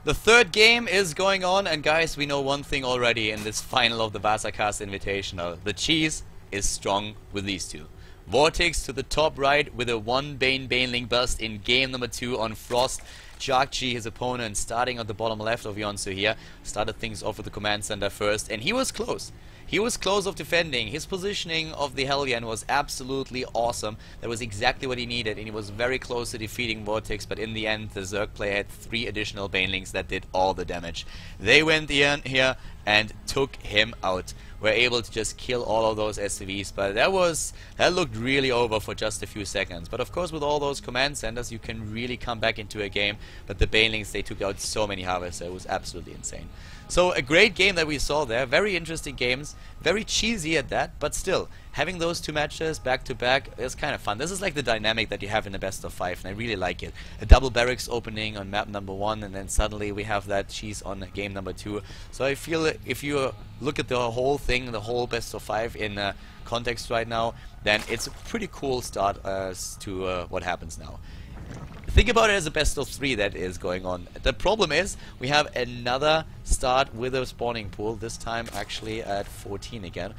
The third game is going on, and guys, we know one thing already in this final of the Vasacast Invitational. The cheese is strong with these two. Vortix to the top right with a 1 Baneling bust in game number 2 on Frost. JJakji, his opponent, starting at the bottom left of Yonsu here, started things off with the command center first, and he was close. He was close of defending. His positioning of the Hellion was absolutely awesome. That was exactly what he needed, and he was very close to defeating Vortix, but in the end the Zerg player had 3 additional Banelings that did all the damage. They went in here and took him out. Were able to just kill all of those SCVs, but that looked really over for just a few seconds. But of course, with all those command centers, you can really come back into a game. But the Banelings, they took out so many Harvesters, it was absolutely insane. So a great game that we saw there, very interesting games, very cheesy at that, but still, having those 2 matches back to back is kind of fun. This is like the dynamic that you have in the best of 5, and I really like it. A double barracks opening on map number 1, and then suddenly we have that cheese on game number 2. So I feel if you look at the whole thing, the whole best of 5 in context right now, then it's a pretty cool start to what happens now. Think about it as a best of 3 that is going on. The problem is we have another start with a spawning pool, this time actually at 14 again.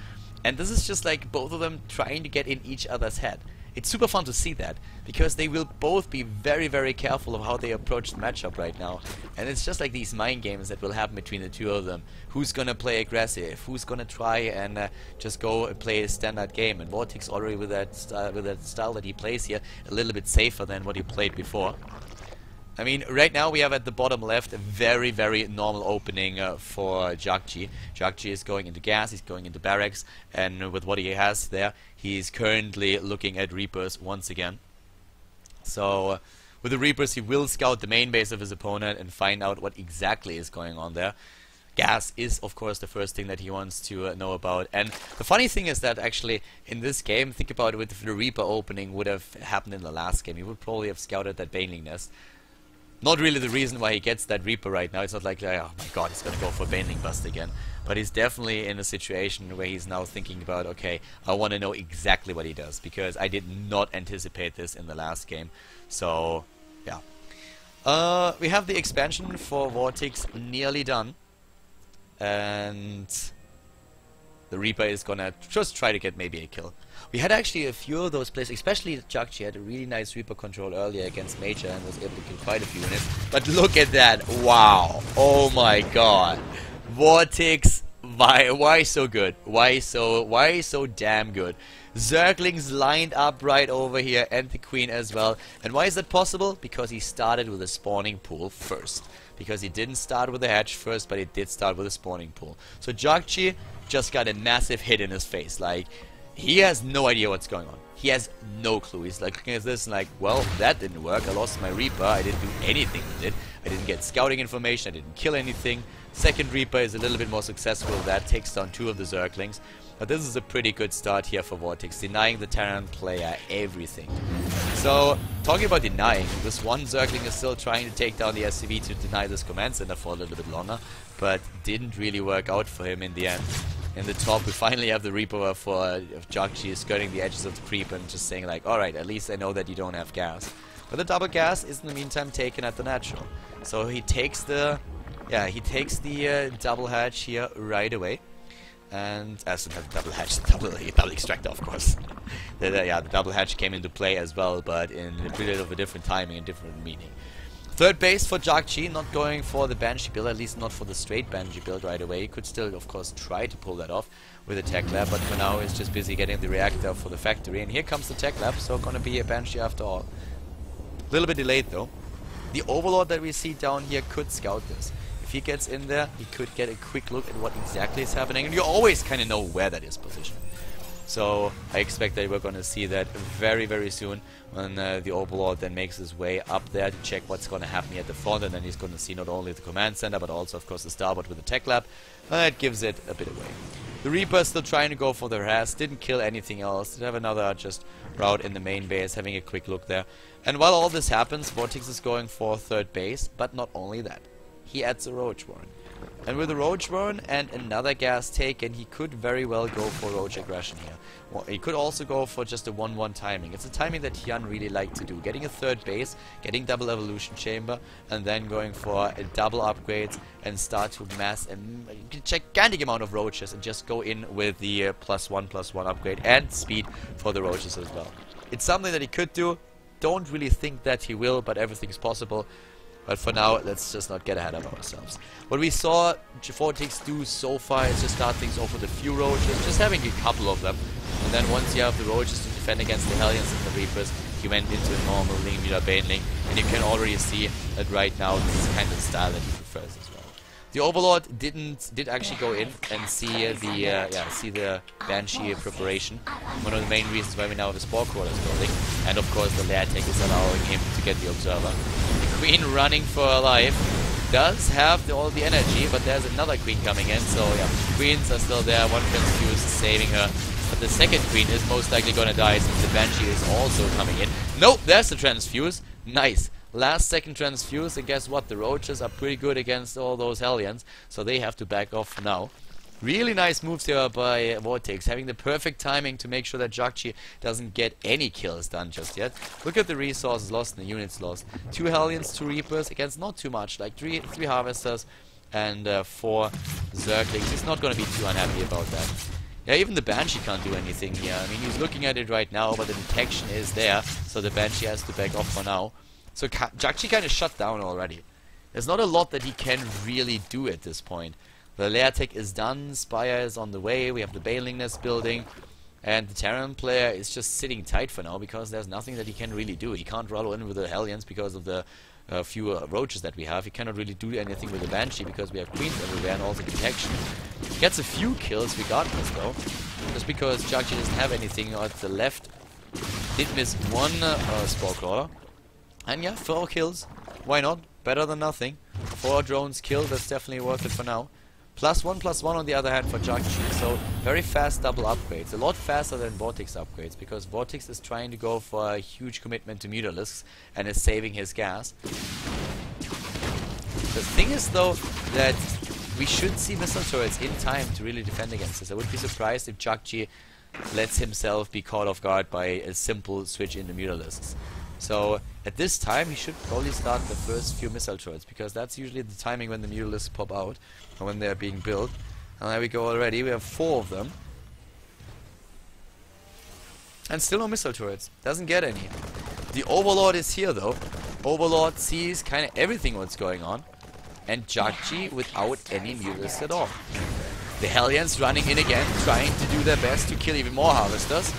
And this is just like both of them trying to get in each other's head. It's super fun to see that, because they will both be very, very careful of how they approach the matchup right now. And it's just like these mind games that will happen between the two of them. Who's gonna play aggressive? Who's gonna try and just go and play a standard game? And Vortix already with that style that he plays here, a little bit safer than what he played before. I mean, right now we have at the bottom left a very, very normal opening for JJakji. JJakji is going into gas, he's going into barracks, and with what he has there, he's currently looking at Reapers once again. So, with the Reapers, he will scout the main base of his opponent and find out what exactly is going on there. Gas is, of course, the first thing that he wants to know about. And the funny thing is that actually in this game, think about it, if the Reaper opening would have happened in the last game, he would probably have scouted that Baneling nest. Not really the reason why he gets that Reaper right now. It's not like, oh my god, he's gonna go for Baneling bust again. But he's definitely in a situation where he's now thinking about, okay, I want to know exactly what he does, because I did not anticipate this in the last game. So, yeah. We have the expansion for Vortix nearly done. And the Reaper is gonna just try to get maybe a kill. We had actually a few of those plays, especially JJakji had a really nice Reaper control earlier against Major and was able to kill quite a few units. But look at that! Wow! Oh my god! Vortix, why so good? Why so damn good? Zerglings lined up right over here, and the Queen as well. And why is that possible? Because he started with a spawning pool first. Because he didn't start with a hatch first, but he did start with a spawning pool. So JJakji just got a massive hit in his face. Like, he has no idea what's going on. He has no clue. He's like looking at this and like, well, that didn't work. I lost my Reaper. I didn't do anything with it. I didn't get scouting information. I didn't kill anything. Second Reaper is a little bit more successful. That takes down 2 of the Zerglings. But this is a pretty good start here for Vortix, denying the Terran player everything. So, talking about denying, this one Zergling is still trying to take down the SCV to deny this command center for a little bit longer, but didn't really work out for him in the end. In the top, we finally have the Reaper for JJakji skirting the edges of the creep and just saying like, alright, at least I know that you don't have gas. But the double gas is in the meantime taken at the natural. So he takes the double hatch here right away. And as the double hatch, the double extractor, of course. The double hatch came into play as well, but in a bit of a different timing and different meaning. Third base for JJakji, not going for the Banshee build, at least not for the straight Banshee build right away. He could still, of course, try to pull that off with a tech lab, but for now he's just busy getting the reactor for the factory. And here comes the tech lab, so gonna be a Banshee after all. A little bit delayed though. The Overlord that we see down here could scout this. If he gets in there, he could get a quick look at what exactly is happening, and you always kind of know where that is positioned. So I expect that we're going to see that very, very soon when the Overlord then makes his way up there to check what's going to happen here at the front, and then he's going to see not only the command center but also, of course, the starboard with the tech lab. That gives it a bit away. The Reaper still trying to go for the harass, didn't kill anything else, did have another just route in the main base, having a quick look there. And while all this happens, Vortix is going for third base, but not only that. He adds a Roach Warren. And with a Roach Burn and another gas taken, he could very well go for Roach Aggression here. Well, he could also go for just a 1-1 timing. It's a timing that Hyun really liked to do. Getting a third base, getting double evolution chamber, and then going for a double upgrades and start to mass a gigantic amount of roaches and just go in with the +1/+1 upgrade and speed for the roaches as well. It's something that he could do. Don't really think that he will, but everything's possible. But for now, let's just not get ahead of ourselves. What we saw Vortix do so far is just start things off with a few roaches, just having a couple of them. And then once you have the roaches to defend against the Hellions and the Reapers, he went into a normal Ling Meter Baneling. And you can already see that right now this is kind of the style that he prefers as well. The Overlord did actually go in and see the Banshee preparation. One of the main reasons why we now have a Spore Crawler building. And of course the Lair Tech is allowing him to get the Observer. Queen running for her life does have all the energy, but there's another queen coming in, so yeah, queens are still there. One transfuse is saving her, but the second queen is most likely gonna die since the Banshee is also coming in. Nope, there's the transfuse. Nice. Last second transfuse, and guess what? The roaches are pretty good against all those Hellions, so they have to back off for now. Really nice moves here by Vortix, having the perfect timing to make sure that JJakji doesn't get any kills done just yet. Look at the resources lost and the units lost. 2 Hellions, 2 Reapers against not too much, like 3 Harvesters and 4 Zerglings. He's not going to be too unhappy about that. Yeah, even the Banshee can't do anything here. I mean, he's looking at it right now, but the detection is there, so the Banshee has to back off for now. So JJakji kind of shut down already. There's not a lot that he can really do at this point. The Lair Tech is done, Spire is on the way, we have the Baneling Nest building, and the Terran player is just sitting tight for now because there's nothing that he can really do. He can't roll in with the Hellions because of the few roaches that we have. He cannot really do anything with the Banshee because we have queens everywhere and also protection. He gets a few kills regardless though, just because JJakji doesn't have anything at the left. Did miss one Spore Crawler. And yeah, 4 kills. Why not? Better than nothing. 4 drones killed, that's definitely worth it for now. +1/+1 on the other hand for JJakji, so very fast double upgrades. A lot faster than Vortix upgrades, because Vortix is trying to go for a huge commitment to Mutalisks and is saving his gas. The thing is though that we should see missile turrets in time to really defend against this. I would be surprised if JJakji lets himself be caught off guard by a simple switch into Mutalisks. So at this time he should probably start the first few missile turrets, because that's usually the timing when the Mutalisks pop out or when they're being built. And there we go already, we have 4 of them. And still no missile turrets, doesn't get any. The Overlord is here though. Overlord sees kind of everything what's going on. And JJakji without any Mutalisks at all. The Hellions running in again, trying to do their best to kill even more Harvesters.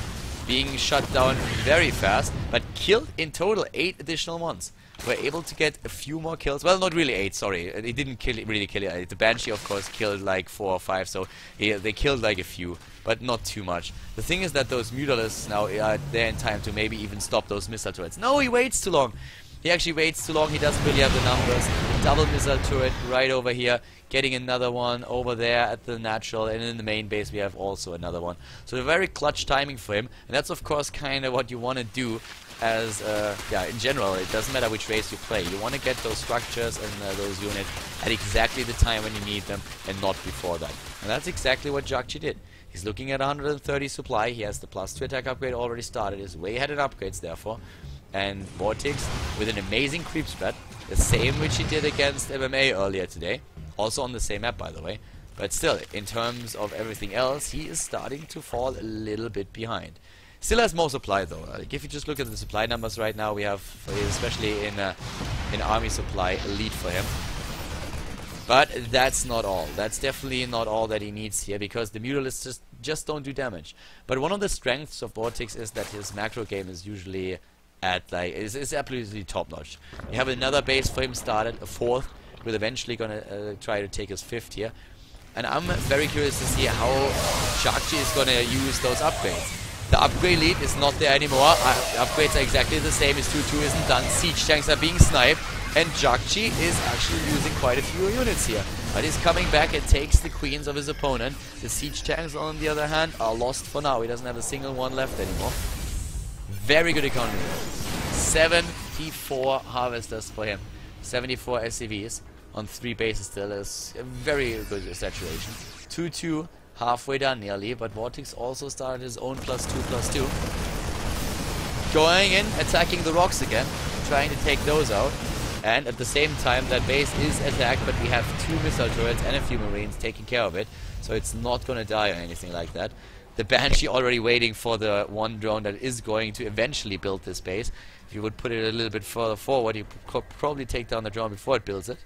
Being shut down very fast, but killed in total 8 additional ones. We're able to get a few more kills. Well, not really 8, sorry. He didn't really kill it. The Banshee, of course, killed like 4 or 5, so they killed like a few, but not too much. The thing is that those Mutalisks now are there in time to maybe even stop those missile turrets. No, he waits too long. He actually waits too long. He doesn't really have the numbers. Double missile turret right over here. Getting another one over there at the natural. And in the main base we have also another one. So a very clutch timing for him. And that's of course kind of what you want to do as, in general. It doesn't matter which race you play. You want to get those structures and those units at exactly the time when you need them and not before that. And that's exactly what JJakji did. He's looking at 130 supply. He has the +2 attack upgrade already started. He's way ahead in upgrades therefore. And Vortix with an amazing creep spread, the same which he did against MMA earlier today, also on the same map by the way, but still, in terms of everything else, he is starting to fall a little bit behind. Still has more supply though. Like if you just look at the supply numbers right now, we have, especially in army supply, a lead for him. But that's not all. That's definitely not all that he needs here, because the Mutalisks just don't do damage. But one of the strengths of Vortix is that his macro game is usually is absolutely top notch. We have another base for him started, a 4th. We're eventually gonna try to take his 5th here. And I'm very curious to see how JJakji is gonna use those upgrades. The upgrade lead is not there anymore. Upgrades are exactly the same. His 2-2 isn't done. Siege tanks are being sniped. And JJakji is actually using quite a few units here. But he's coming back and takes the queens of his opponent. The siege tanks, on the other hand, are lost for now. He doesn't have a single one left anymore. Very good economy. 74 harvesters for him. 74 SCVs. on 3 bases still is a very good saturation. 2-2, halfway done nearly, but Vortix also started his own +2/+2. Going in, attacking the rocks again, trying to take those out. And at the same time, that base is attacked, but we have 2 missile turrets and a few marines taking care of it, so it's not gonna die or anything like that. The Banshee already waiting for the one drone that is going to eventually build this base. If you would put it a little bit further forward, you could probably take down the drone before it builds it.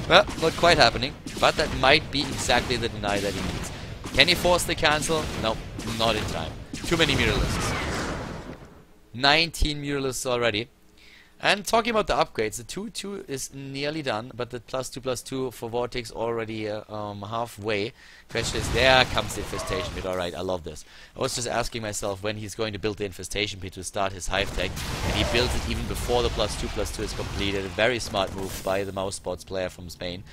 Well, not quite happening, but that might be exactly the deny that he needs. Can he force the cancel? No, not in time. Too many Mutalisks. 19 Mutalisks already. And talking about the upgrades, the 2-2 is nearly done, but the +2/+2 for Vortix already halfway. Question is, there comes the infestation pit. Alright, I love this. I was just asking myself when he's going to build the infestation pit to start his hive tech, and he builds it even before the +2/+2 is completed. A very smart move by the mouse spots player from Spain.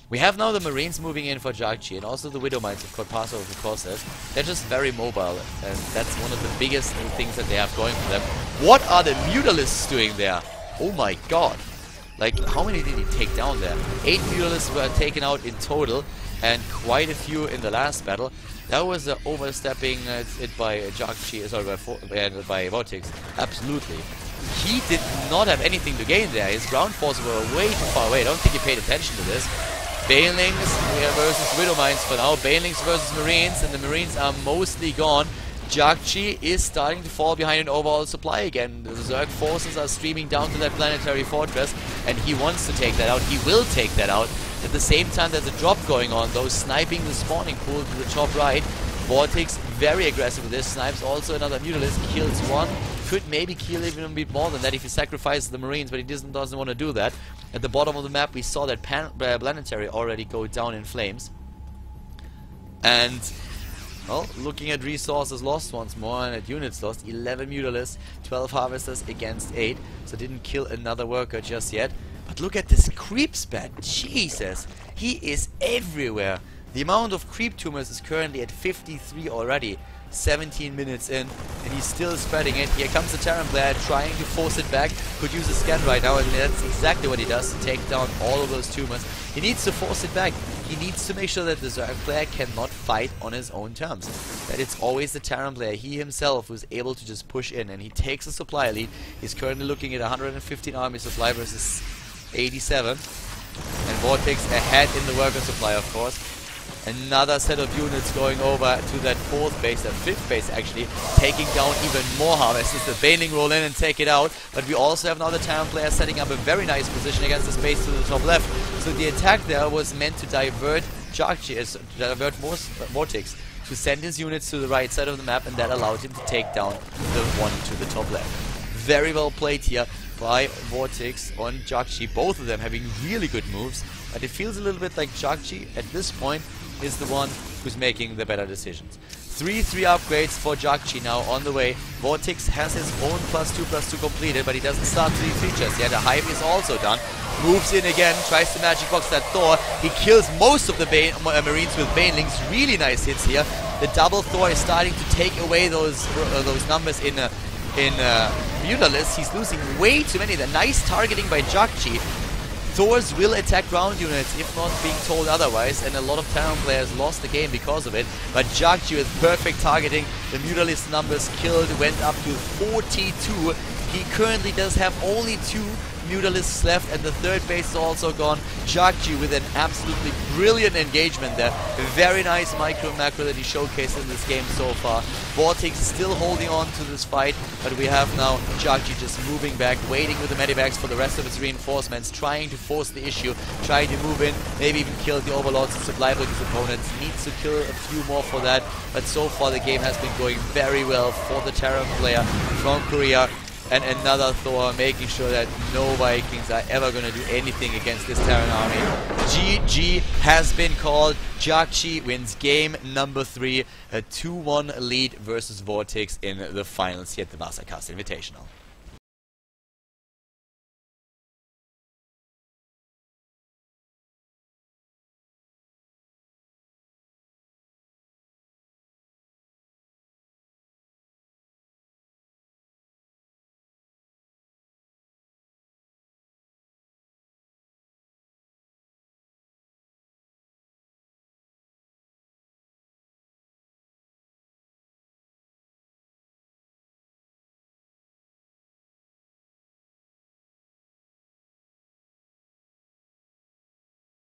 We have now the Marines moving in for JJakji, and also the Widow Mines of Corpaso of courses. They're just very mobile, and that's one of the biggest things that they have going for them. What are the Mutalisks doing there? Oh my god. Like, how many did he take down there? 8 Mutalisks were taken out in total, and quite a few in the last battle. That was overstepping it by JJakji, sorry, by Vortix. Absolutely. He did not have anything to gain there. His ground forces were way too far away. I don't think he paid attention to this. Banelings versus Widow Mines for now. Banelings versus Marines, and the Marines are mostly gone. JJakji is starting to fall behind an overall supply again. The Zerg forces are streaming down to that planetary fortress, and he wants to take that out. He will take that out. At the same time, there's a drop going on, though, sniping the spawning pool to the top right. Vortix very aggressive with this. Snipes also another Mutalisk. Kills one. Could maybe kill even a bit more than that if he sacrifices the Marines, but he doesn't want to do that. At the bottom of the map, we saw that planetary already go down in flames. And, well, looking at resources lost once more, and at units lost, 11 Mutalisks, 12 Harvesters against 8, so didn't kill another worker just yet. But look at this creep spat, Jesus, he is everywhere. The amount of creep tumors is currently at 53 already. 17 minutes in, and he's still spreading it. Here comes the Terran player trying to force it back. Could use a scan right now, and that's exactly what he does to take down all of those tumors. He needs to force it back. He needs to make sure that the Zerg player cannot fight on his own terms. That it's always the Terran player, he himself, who's able to just push in, and he takes a supply lead. He's currently looking at 115 army supply versus 87. And Vortix ahead in the worker supply, of course. Another set of units going over to that 4th base, that 5th base actually, taking down even more harvesters. The Baneling roll in and take it out, but we also have now the Terran player setting up a very nice position against the space to the top left. So the attack there was meant to divert JJakji, divert Vortix, to send his units to the right side of the map, and that allowed him to take down the one to the top left. Very well played here by Vortix on JJakji, both of them having really good moves, but it feels a little bit like JJakji at this point is the one who's making the better decisions. 3 upgrades for JJakji now on the way. Vortix has his own +2/+2 completed, but he doesn't start 3 features yet. The Hive is also done. Moves in again, tries to magic box that Thor. He kills most of the Marines with Banelings. Really nice hits here. The double Thor is starting to take away those numbers in Mutalisk. He's losing way too many. The nice targeting by JJakji. Thors will attack ground units if not being told otherwise, and a lot of Terran players lost the game because of it. But JJakji with perfect targeting, the Mutalisk numbers killed went up to 42. He currently does have only 2 Mutalisks left, and the 3rd base is also gone. JJakji with an absolutely brilliant engagement there. A very nice micro and macro that he showcased in this game so far. Vortix still holding on to this fight, but we have now JJakji just moving back, waiting with the medivacs for the rest of his reinforcements, trying to force the issue, trying to move in, maybe even kill the overlords and supply block his opponents. Needs to kill a few more for that, but so far the game has been going very well for the Terran player from Korea. And another Thor, making sure that no Vikings are ever going to do anything against this Terran army. GG has been called. JJakji wins game number 3, a 2-1 lead versus Vortix in the finals here at the VasaCast Invitational.